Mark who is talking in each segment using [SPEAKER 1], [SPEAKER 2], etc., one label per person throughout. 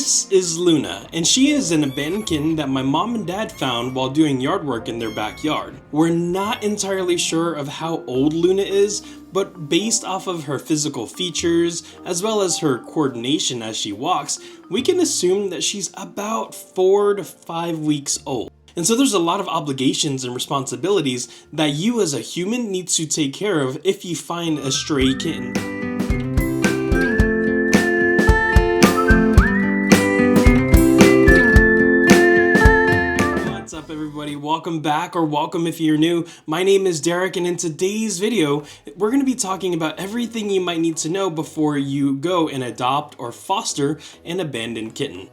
[SPEAKER 1] This is Luna, and she is an abandoned kitten that my mom and dad found while doing yard work in their backyard. We're not entirely sure of how old Luna is, but based off of her physical features, as well as her coordination as she walks, we can assume that she's about 4 to 5 weeks old. And so there's a lot of obligations and responsibilities that you as a human need to take care of if you find a stray kitten. What's up everybody, welcome back, or welcome if you're new. My name is Derek, and in today's video we're going to be talking about everything you might need to know before you go and adopt or foster an abandoned kitten.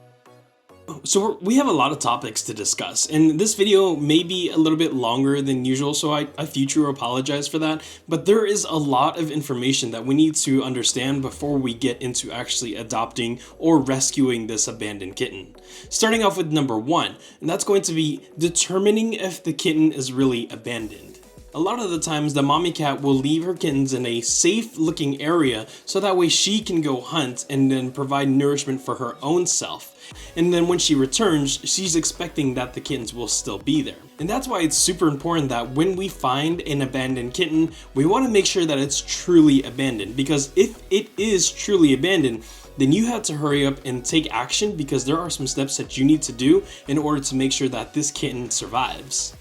[SPEAKER 1] So we have a lot of topics to discuss, and this video may be a little bit longer than usual, so I future apologize for that, but there is a lot of information that we need to understand before we get into actually adopting or rescuing this abandoned kitten. Starting off with number 1, and that's going to be determining if the kitten is really abandoned. A lot of the times the mommy cat will leave her kittens in a safe looking area so that way she can go hunt and then provide nourishment for her own self. And then when she returns, she's expecting that the kittens will still be there. And that's why it's super important that when we find an abandoned kitten, we want to make sure that it's truly abandoned, because if it is truly abandoned, then you have to hurry up and take action, because there are some steps that you need to do in order to make sure that this kitten survives.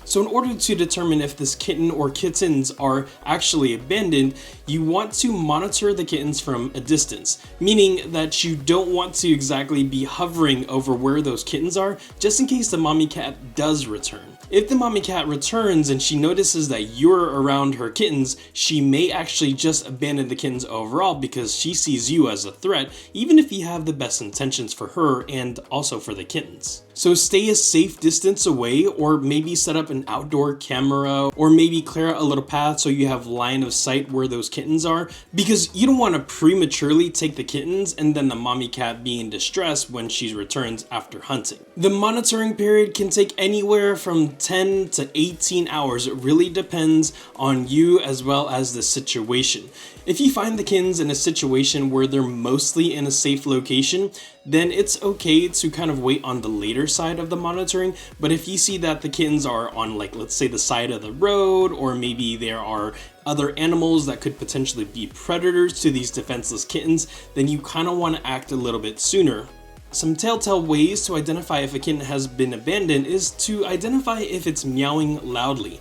[SPEAKER 1] So in order to determine if this kitten or kittens are actually abandoned, you want to monitor the kittens from a distance, meaning that you don't want to exactly be hovering over where those kittens are, just in case the mommy cat does return. If the mommy cat returns and she notices that you're around her kittens, she may actually just abandon the kittens overall because she sees you as a threat, even if you have the best intentions for her and also for the kittens. So stay a safe distance away, or maybe set up an outdoor camera, or maybe clear out a little path so you have line of sight where those kittens are, because you don't want to prematurely take the kittens and then the mommy cat be in distress when she returns after hunting. The monitoring period can take anywhere from 10 to 18 hours. It really depends on you as well as the situation. If you find the kittens in a situation where they're mostly in a safe location, then it's okay to kind of wait on the later side of the monitoring. But if you see that the kittens are on, like, let's say the side of the road, or maybe there are other animals that could potentially be predators to these defenseless kittens, then you kind of want to act a little bit sooner. Some telltale ways to identify if a kitten has been abandoned is to identify if it's meowing loudly.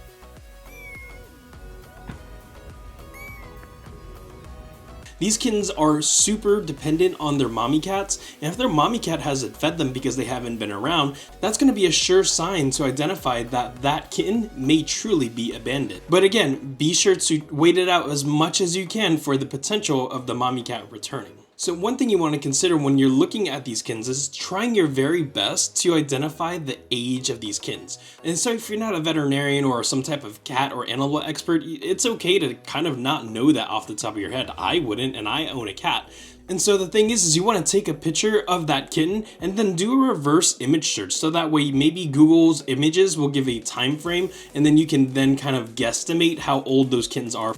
[SPEAKER 1] These kittens are super dependent on their mommy cats, and if their mommy cat hasn't fed them because they haven't been around, that's going to be a sure sign to identify that that kitten may truly be abandoned. But again, be sure to wait it out as much as you can for the potential of the mommy cat returning. So one thing you want to consider when you're looking at these kittens is trying your very best to identify the age of these kittens. And so if you're not a veterinarian or some type of cat or animal expert, it's okay to kind of not know that off the top of your head. I wouldn't, and I own a cat. And so the thing is you want to take a picture of that kitten and then do a reverse image search, so that way maybe Google's images will give a time frame, and then you can then kind of guesstimate how old those kittens are.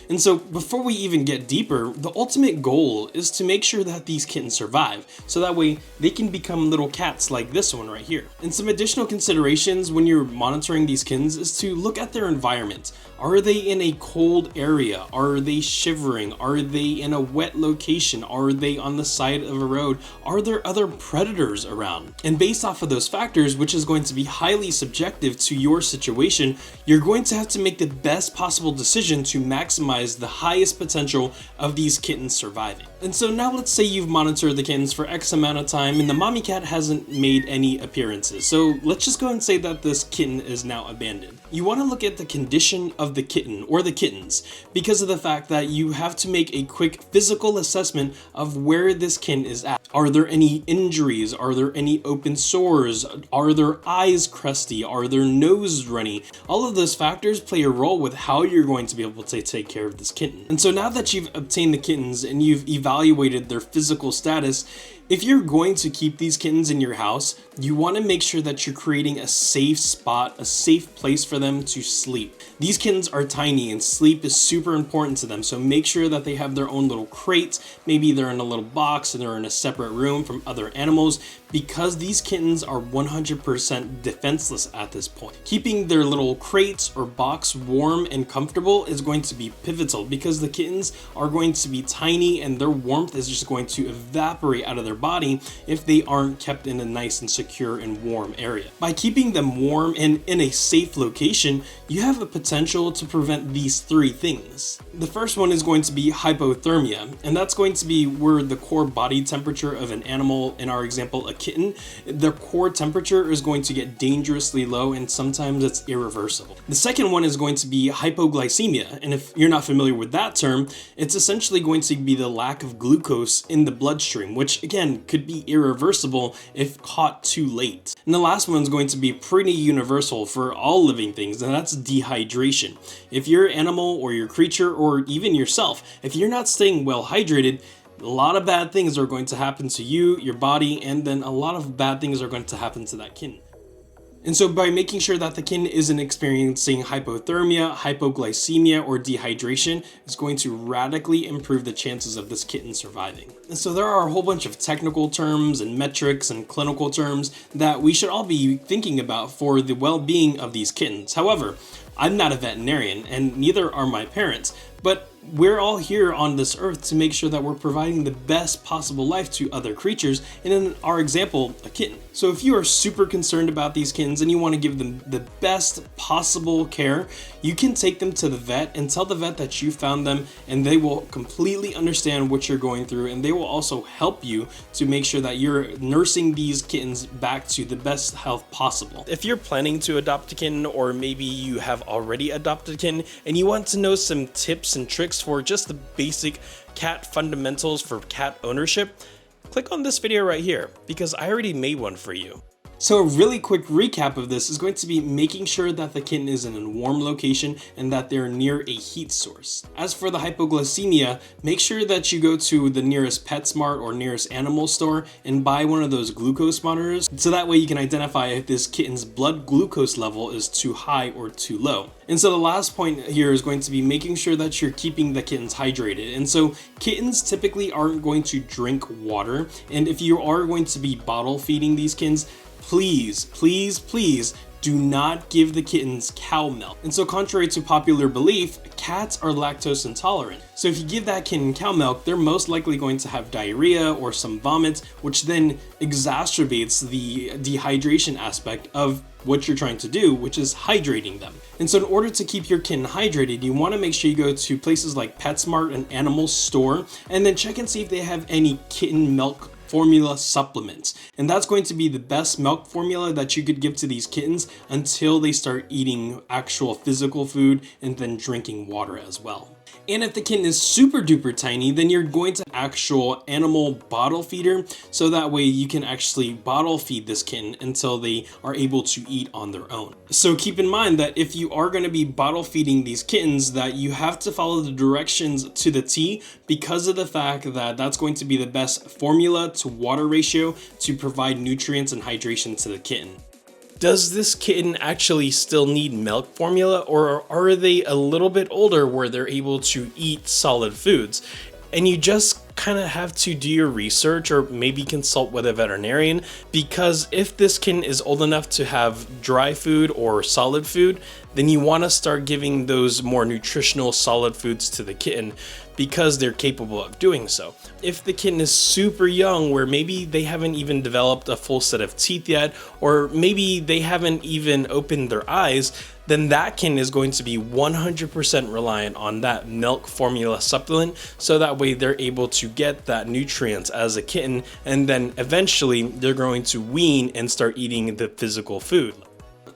[SPEAKER 1] And so before we even get deeper, the ultimate goal is to make sure that these kittens survive, so that way they can become little cats like this one right here. And some additional considerations when you're monitoring these kittens is to look at their environment. Are they in a cold area? Are they shivering? Are they in a wet location? Are they on the side of a road? Are there other predators around? And based off of those factors, which is going to be highly subjective to your situation, you're going to have to make the best possible decision to maximize the highest potential of these kittens surviving. And so now let's say you've monitored the kittens for X amount of time and the mommy cat hasn't made any appearances. So let's just go ahead and say that this kitten is now abandoned. You want to look at the condition of the kitten or the kittens, because of the fact that you have to make a quick physical assessment of where this kitten is at. Are there any injuries? Are there any open sores? Are their eyes crusty? Are their noses runny? All of those factors play a role with how you're going to be able to take care of this kitten. And so now that you've obtained the kittens and you've evaluated their physical status, If you're going to keep these kittens in your house, you want to make sure that you're creating a safe spot, a safe place for them to sleep. These kittens are tiny and sleep is super important to them, so make sure that they have their own little crates. Maybe they're in a little box and they're in a separate room from other animals, because these kittens are 100% defenseless at this point. Keeping their little crates or box warm and comfortable is going to be pivotal, because the kittens are going to be tiny and their warmth is just going to evaporate out of their body if they aren't kept in a nice and secure and warm area. By keeping them warm and in a safe location, you have the potential to prevent these three things. The first one is going to be hypothermia, and that's going to be where the core body temperature of an animal, in our example a kitten, their core temperature is going to get dangerously low, and sometimes it's irreversible. The second one is going to be hypoglycemia, and if you're not familiar with that term, it's essentially going to be the lack of glucose in the bloodstream, which again could be irreversible if caught too late. And the last one is going to be pretty universal for all living things, and that's dehydration. If your animal or your creature or even yourself, if you're not staying well hydrated, a lot of bad things are going to happen to you, your body, and then a lot of bad things are going to happen to that kitten. And so by making sure that the kitten isn't experiencing hypothermia, hypoglycemia, or dehydration is going to radically improve the chances of this kitten surviving. And so there are a whole bunch of technical terms and metrics and clinical terms that we should all be thinking about for the well-being of these kittens. However, I'm not a veterinarian and neither are my parents, but we're all here on this earth to make sure that we're providing the best possible life to other creatures, and in our example, a kitten. So if you are super concerned about these kittens and you want to give them the best possible care, you can take them to the vet and tell the vet that you found them, and they will completely understand what you're going through, and they will also help you to make sure that you're nursing these kittens back to the best health possible. If you're planning to adopt a kitten, or maybe you have already adopted a kitten and you want to know some tips and tricks for just the basic cat fundamentals for cat ownership, click on this video right here because I already made one for you. So a really quick recap of this is going to be making sure that the kitten is in a warm location and that they're near a heat source. As for the hypoglycemia, make sure that you go to the nearest PetSmart or nearest animal store and buy one of those glucose monitors, so that way you can identify if this kitten's blood glucose level is too high or too low. And so the last point here is going to be making sure that you're keeping the kittens hydrated. And so kittens typically aren't going to drink water, and if you are going to be bottle feeding these kittens, please do not give the kittens cow milk. And so contrary to popular belief, cats are lactose intolerant. So if you give that kitten cow milk, they're most likely going to have diarrhea or some vomit, which then exacerbates the dehydration aspect of what you're trying to do, which is hydrating them. And so in order to keep your kitten hydrated, you want to make sure you go to places like PetSmart and Animal Store, and then check and see if they have any kitten milk formula supplements. And that's going to be the best milk formula that you could give to these kittens until they start eating actual physical food and then drinking water as well. And if the kitten is super duper tiny, then you're going to actual animal bottle feeder, so that way you can actually bottle feed this kitten until they are able to eat on their own. So keep in mind that if you are going to be bottle feeding these kittens, that you have to follow the directions to the T, because of the fact that that's going to be the best formula to water ratio to provide nutrients and hydration to the kitten. Does this kitten actually still need milk formula, or are they a little bit older where they're able to eat solid foods? And you just kind of have to do your research or maybe consult with a veterinarian, because if this kitten is old enough to have dry food or solid food, then you want to start giving those more nutritional solid foods to the kitten, because they're capable of doing so. If the kitten is super young, where maybe they haven't even developed a full set of teeth yet, or maybe they haven't even opened their eyes, then that kitten is going to be 100% reliant on that milk formula supplement, so that way they're able to get that nutrients as a kitten, and then eventually they're going to wean and start eating the physical food.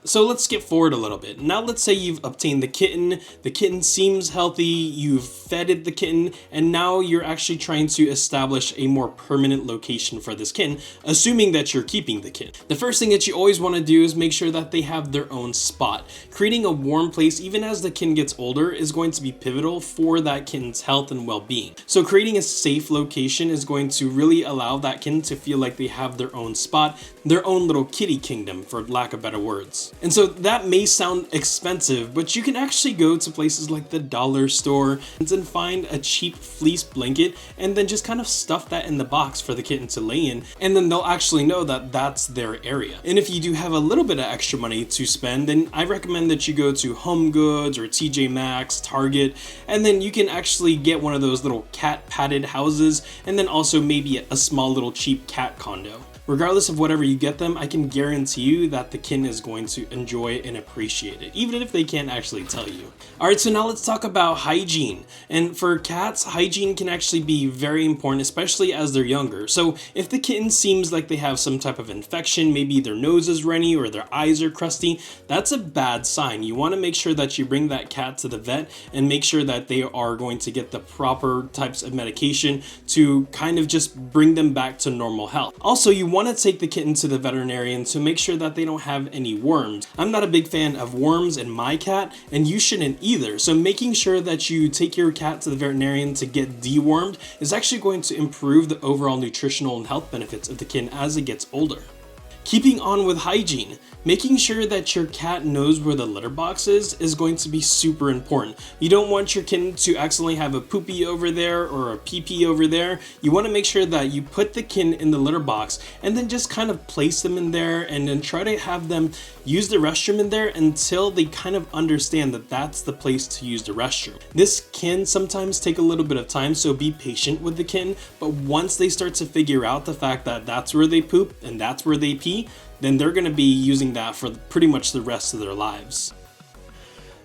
[SPEAKER 1] So let's skip forward a little bit. Now let's say you've obtained the kitten seems healthy, you've fed the kitten, and now you're actually trying to establish a more permanent location for this kitten, assuming that you're keeping the kitten. The first thing that you always want to do is make sure that they have their own spot. Creating a warm place, even as the kitten gets older, is going to be pivotal for that kitten's health and well-being. So creating a safe location is going to really allow that kitten to feel like they have their own spot, their own little kitty kingdom, for lack of better words. And so that may sound expensive, but you can actually go to places like the dollar store and find a cheap fleece blanket and then just kind of stuff that in the box for the kitten to lay in, and then they'll actually know that that's their area. And if you do have a little bit of extra money to spend, then I recommend that you go to Home Goods or TJ Maxx, Target, and then you can actually get one of those little cat padded houses, and then also maybe a small little cheap cat condo. Regardless of whatever you get them, I can guarantee you that the kitten is going to enjoy and appreciate it, even if they can't actually tell you. Alright, so now let's talk about hygiene. And for cats, hygiene can actually be very important, especially as they're younger. So if the kitten seems like they have some type of infection, maybe their nose is runny or their eyes are crusty, that's a bad sign. You want to make sure that you bring that cat to the vet and make sure that they are going to get the proper types of medication to kind of just bring them back to normal health. Also, you want to take the kitten to the veterinarian to make sure that they don't have any worms. I'm not a big fan of worms in my cat, and you shouldn't either. So making sure that you take your cat to the veterinarian to get dewormed is actually going to improve the overall nutritional and health benefits of the kitten as it gets older. Keeping on with hygiene, making sure that your cat knows where the litter box is going to be super important. You don't want your kitten to accidentally have a poopy over there or a pee-pee over there. You want to make sure that you put the kitten in the litter box and then just kind of place them in there and then try to have them use the restroom in there until they kind of understand that that's the place to use the restroom. This can sometimes take a little bit of time, so be patient with the kitten, but once they start to figure out the fact that that's where they poop and that's where they pee, then they're going to be using that for pretty much the rest of their lives.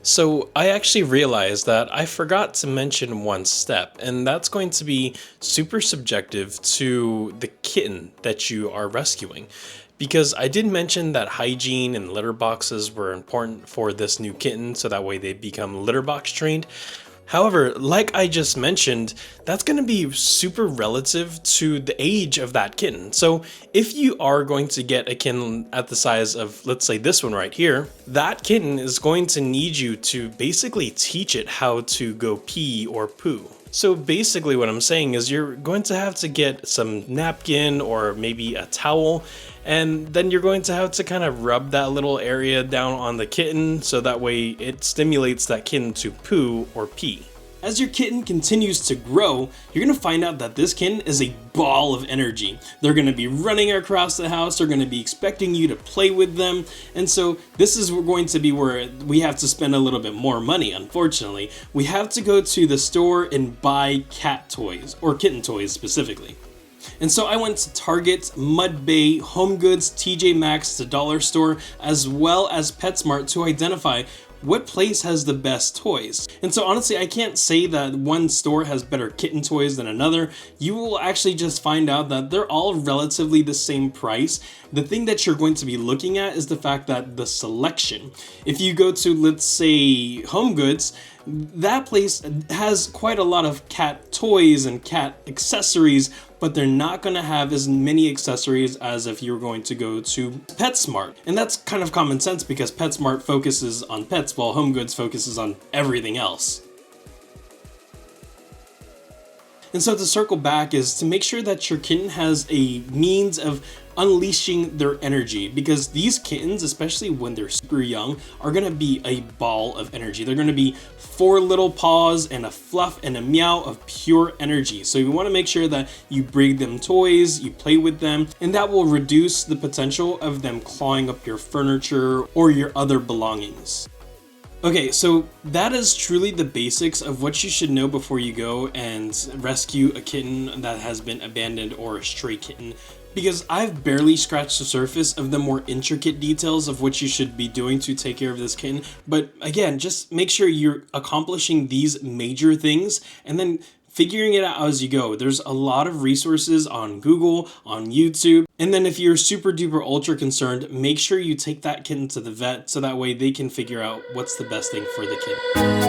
[SPEAKER 1] So I actually realized that I forgot to mention one step, and that's going to be super subjective to the kitten that you are rescuing. Because I did mention that hygiene and litter boxes were important for this new kitten, so that way they become litter box trained. However, like I just mentioned, that's going to be super relative to the age of that kitten. So if you are going to get a kitten at the size of, let's say this one right here, that kitten is going to need you to basically teach it how to go pee or poo. So basically what I'm saying is you're going to have to get some napkin or maybe a towel, and then you're going to have to kind of rub that little area down on the kitten so that way it stimulates that kitten to poo or pee. As your kitten continues to grow, you're going to find out that this kitten is a ball of energy. They're going to be running across the house, they're going to be expecting you to play with them, and so this is going to be where we have to spend a little bit more money, unfortunately. We have to go to the store and buy cat toys, or kitten toys specifically. And so I went to Target, Mud Bay, Home Goods, TJ Maxx, the dollar store, as well as PetSmart to identify what place has the best toys. And so honestly, I can't say that one store has better kitten toys than another. You will actually just find out that they're all relatively the same price. The thing that you're going to be looking at is the fact that the selection. If you go to, let's say, Home Goods, that place has quite a lot of cat toys and cat accessories, but they're not going to have as many accessories as if you're going to go to PetSmart. And that's kind of common sense because PetSmart focuses on pets while Home Goods focuses on everything else. And so to circle back is to make sure that your kitten has a means of unleashing their energy, because these kittens, especially when they're super young, are going to be a ball of energy. They're going to be 4 little paws and a fluff and a meow of pure energy. So you want to make sure that you bring them toys, you play with them, and that will reduce the potential of them clawing up your furniture or your other belongings. Okay, so that is truly the basics of what you should know before you go and rescue a kitten that has been abandoned or a stray kitten, because I've barely scratched the surface of the more intricate details of what you should be doing to take care of this kitten. But again, just make sure you're accomplishing these major things and then figuring it out as you go. There's a lot of resources on Google, on YouTube. And then if you're super duper ultra concerned, make sure you take that kitten to the vet so that way they can figure out what's the best thing for the kitten.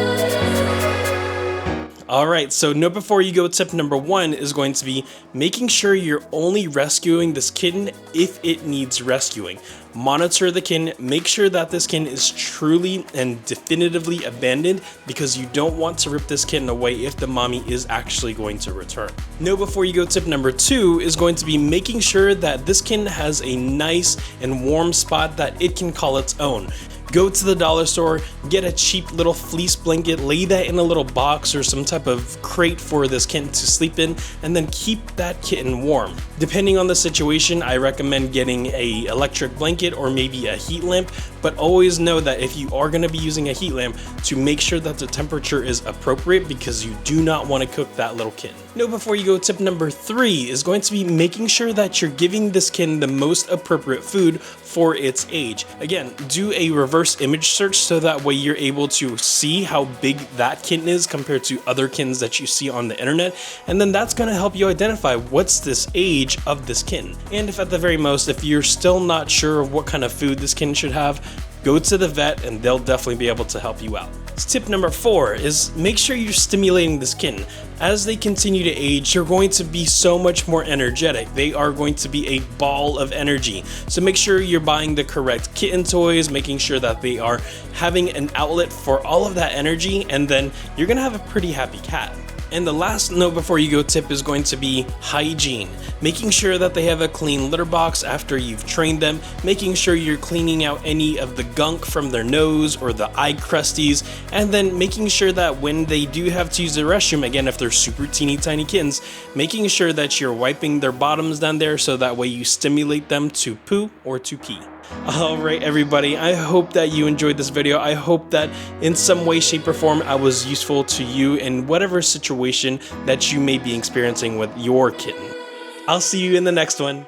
[SPEAKER 1] Alright, so know before you go tip number 1 is going to be making sure you're only rescuing this kitten if it needs rescuing. Monitor the kitten, make sure that this kitten is truly and definitively abandoned, because you don't want to rip this kitten away if the mommy is actually going to return. Know before you go tip number 2 is going to be making sure that this kitten has a nice and warm spot that it can call its own. Go to the dollar store, get a cheap little fleece blanket, lay that in a little box or some type of crate for this kitten to sleep in, and then keep that kitten warm. Depending on the situation, I recommend getting a electric blanket or maybe a heat lamp, but always know that if you are going to be using a heat lamp, to make sure that the temperature is appropriate, because you do not want to cook that little kitten. Know before you go tip number 3 is going to be making sure that you're giving this kitten the most appropriate food for its age. Again, do a reverse image search so that way you're able to see how big that kitten is compared to other kittens that you see on the internet, and then that's going to help you identify what's this age of this kitten. And if at the very most, if you're still not sure of what kind of food this kitten should have, go to the vet and they'll definitely be able to help you out. Tip number 4 is make sure you're stimulating this kitten. As they continue to age, you're going to be so much more energetic. They are going to be a ball of energy. So make sure you're buying the correct kitten toys, making sure that they are having an outlet for all of that energy, and then you're gonna have a pretty happy cat. And the last know before you go tip is going to be hygiene. Making sure that they have a clean litter box after you've trained them, making sure you're cleaning out any of the gunk from their nose or the eye crusties, and then making sure that when they do have to use the restroom, again if they're super teeny tiny kittens, making sure that you're wiping their bottoms down there so that way you stimulate them to poo or to pee. Alright everybody, I hope that you enjoyed this video. I hope that in some way, shape, or form I was useful to you in whatever situation that you may be experiencing with your kitten. I'll see you in the next one.